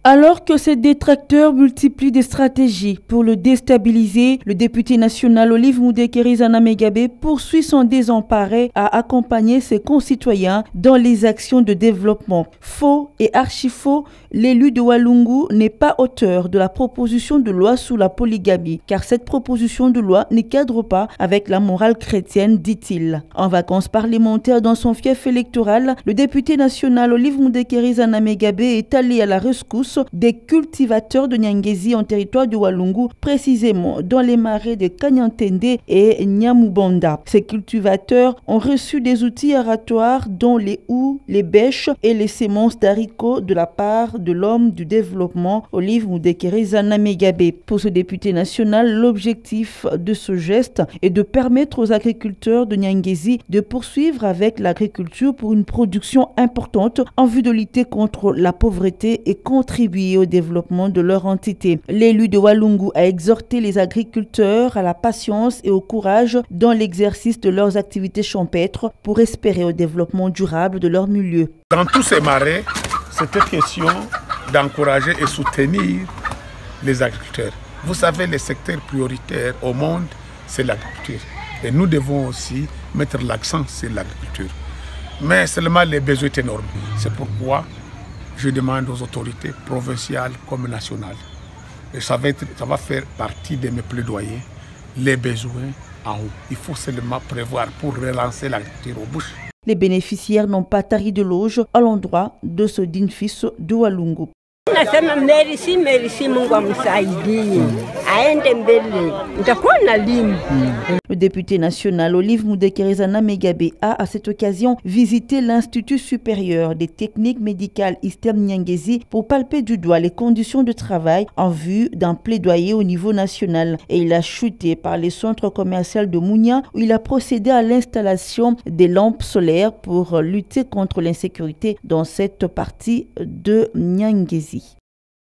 Alors que ces détracteurs multiplient des stratégies pour le déstabiliser, le député national Olive Moudekerizana Megabe poursuit son désemparé à accompagner ses concitoyens dans les actions de développement. Faux et archi-faux, l'élu de Walungu n'est pas auteur de la proposition de loi sur la polygamie, car cette proposition de loi ne cadre pas avec la morale chrétienne, dit-il. En vacances parlementaires dans son fief électoral, le député national Olive Moudekerizana Megabe est allé à la rescousse des cultivateurs de Nyangezi en territoire de Walungu, précisément dans les marais de Kanyantende et Nyamubanda. Ces cultivateurs ont reçu des outils aratoires dont les houes, les bêches et les semences d'haricots de la part de l'homme du développement Olive Moudekerizana Megabe. Pour ce député national, l'objectif de ce geste est de permettre aux agriculteurs de Nyangezi de poursuivre avec l'agriculture pour une production importante en vue de lutter contre la pauvreté et contribuer au développement de leur entité. L'élu de Walungu a exhorté les agriculteurs à la patience et au courage dans l'exercice de leurs activités champêtres pour espérer au développement durable de leur milieu. Dans tous ces marais, c'était question d'encourager et soutenir les agriculteurs. Vous savez, les secteurs prioritaires au monde, c'est l'agriculture. Et nous devons aussi mettre l'accent sur l'agriculture. Mais seulement les besoins sont énormes. C'est pourquoi je demande aux autorités provinciales comme nationales, et ça va faire partie de mes plaidoyers, les besoins en haut. Il faut seulement prévoir pour relancer l'agriculture aux bouches. Les bénéficiaires n'ont pas tari de loge à l'endroit de ce digne fils de Walungu. Nasema merci Mungu amsaidie aende mbele, nitakuwa na limu. Le député national Olive Moudekerizana Megabe a à cette occasion visité l'Institut supérieur des techniques médicales Eastern Nyangezi pour palper du doigt les conditions de travail en vue d'un plaidoyer au niveau national. Et il a chuté par les centres commerciaux de Mounia où il a procédé à l'installation des lampes solaires pour lutter contre l'insécurité dans cette partie de Nyangezi.